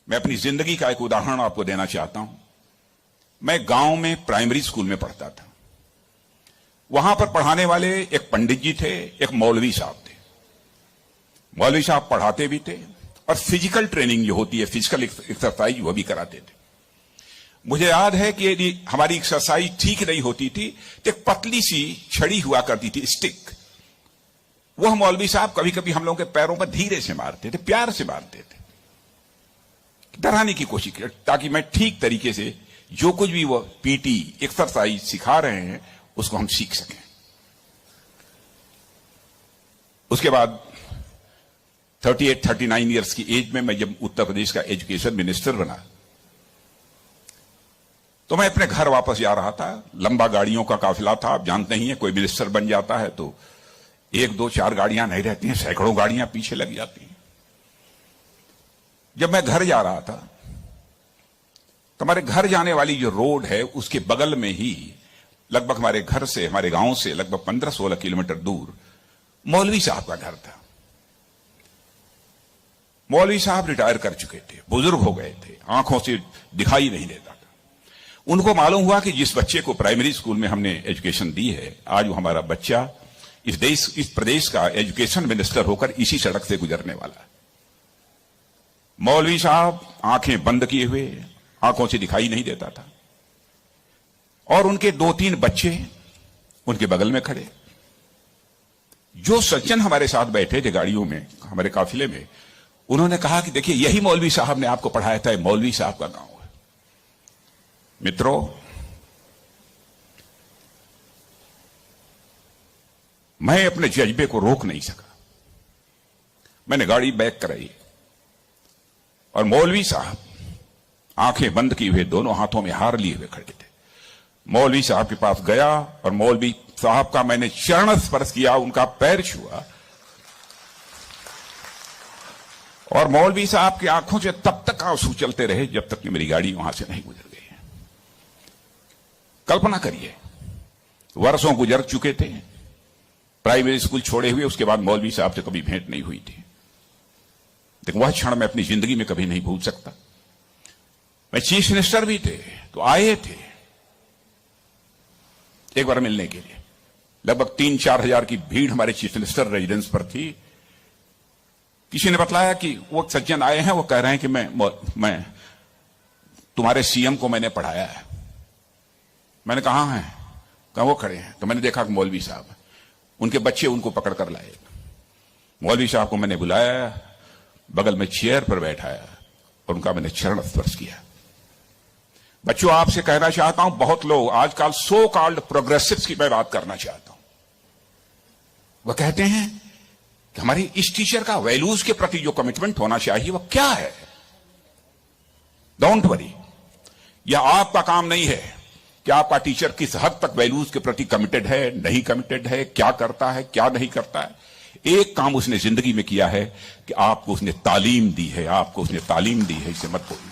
मैं अपनी जिंदगी का एक उदाहरण आपको देना चाहता हूं। मैं गांव में प्राइमरी स्कूल में पढ़ता था। वहां पर पढ़ाने वाले एक पंडित जी थे, एक मौलवी साहब थे। मौलवी साहब पढ़ाते भी थे और फिजिकल ट्रेनिंग जो होती है, फिजिकल एक्सरसाइज, वो भी कराते थे। मुझे याद है कि यदि हमारी एक्सरसाइज ठीक नहीं होती थी तो एक पतली सी छड़ी हुआ करती थी, स्टिक। वह मौलवी साहब कभी कभी हम लोगों के पैरों पर धीरे से मारते थे, प्यार से मारते थे, डराने की कोशिश की, ताकि मैं ठीक तरीके से जो कुछ भी वो पीटी एक्सरसाइज सिखा रहे हैं उसको हम सीख सकें। उसके बाद 38-39 ईयर्स की एज में मैं जब उत्तर प्रदेश का एजुकेशन मिनिस्टर बना तो मैं अपने घर वापस जा रहा था। लंबा गाड़ियों का काफिला था, आप जानते ही हैं, कोई मिनिस्टर बन जाता है तो 1, 2, 4 गाड़ियां नहीं रहती हैं, सैकड़ों गाड़ियां पीछे लग जाती हैं। जब मैं घर जा रहा था तो हमारे घर जाने वाली जो रोड है उसके बगल में ही, लगभग हमारे घर से, हमारे गांव से लगभग 15-16 किलोमीटर दूर मौलवी साहब का घर था। मौलवी साहब रिटायर कर चुके थे, बुजुर्ग हो गए थे, आंखों से दिखाई नहीं देता था। उनको मालूम हुआ कि जिस बच्चे को प्राइमरी स्कूल में हमने एजुकेशन दी है, आज वो हमारा बच्चा इस प्रदेश का एजुकेशन मिनिस्टर होकर इसी सड़क से गुजरने वाला है। मौलवी साहब आंखें बंद किए हुए, आंखों से दिखाई नहीं देता था, और उनके 2-3 बच्चे उनके बगल में खड़े। जो सज्जन हमारे साथ बैठे थे गाड़ियों में, हमारे काफिले में, उन्होंने कहा कि देखिए, यही मौलवी साहब ने आपको पढ़ाया था, मौलवी साहब का गांव है। मित्रों, मैं अपने जज्बे को रोक नहीं सका। मैंने गाड़ी बैक कराई और मौलवी साहब आंखें बंद किए हुए, दोनों हाथों में हार लिए हुए खड़े थे। मौलवी साहब के पास गया और मौलवी साहब का मैंने चरण स्पर्श किया, उनका पैर छुआ, और मौलवी साहब की आंखों से तब तक आंसू चलते रहे जब तक कि मेरी गाड़ी वहां से नहीं गुजर गई। कल्पना करिए, वर्षों गुजर चुके थे, प्राइमरी स्कूल छोड़े हुए, उसके बाद मौलवी साहब से कभी भेंट नहीं हुई थी। लेकिन वह क्षण मैं अपनी जिंदगी में कभी नहीं भूल सकता। मैं चीफ मिनिस्टर भी थे तो आए थे एक बार मिलने के लिए। लगभग 3-4 हजार की भीड़ हमारे चीफ मिनिस्टर रेजिडेंस पर थी। किसी ने बताया कि वो सज्जन आए हैं, वो कह रहे हैं कि मैं तुम्हारे सीएम को मैंने पढ़ाया है। मैंने कहा है, कहा वो खड़े हैं। तो मैंने देखा कि मौलवी साहब, उनके बच्चे उनको पकड़ कर लाए। मौलवी साहब को मैंने बुलाया, बगल में चेयर पर बैठाया और उनका मैंने चरण स्पर्श किया। बच्चों, आपसे कहना चाहता हूं, बहुत लोग आजकल सो कॉल्ड प्रोग्रेसिव्स की मैं बात करना चाहता हूं। वह कहते हैं कि हमारी इस टीचर का वैल्यूज के प्रति जो कमिटमेंट होना चाहिए वह क्या है। डोंट वरी, यह आपका काम नहीं है कि आपका टीचर किस हद तक वैल्यूज के प्रति कमिटेड है, नहीं कमिटेड है, क्या करता है, क्या नहीं करता है। एक काम उसने जिंदगी में किया है कि आपको उसने तालीम दी है, आपको उसने तालीम दी है, इसे मत भूलिए।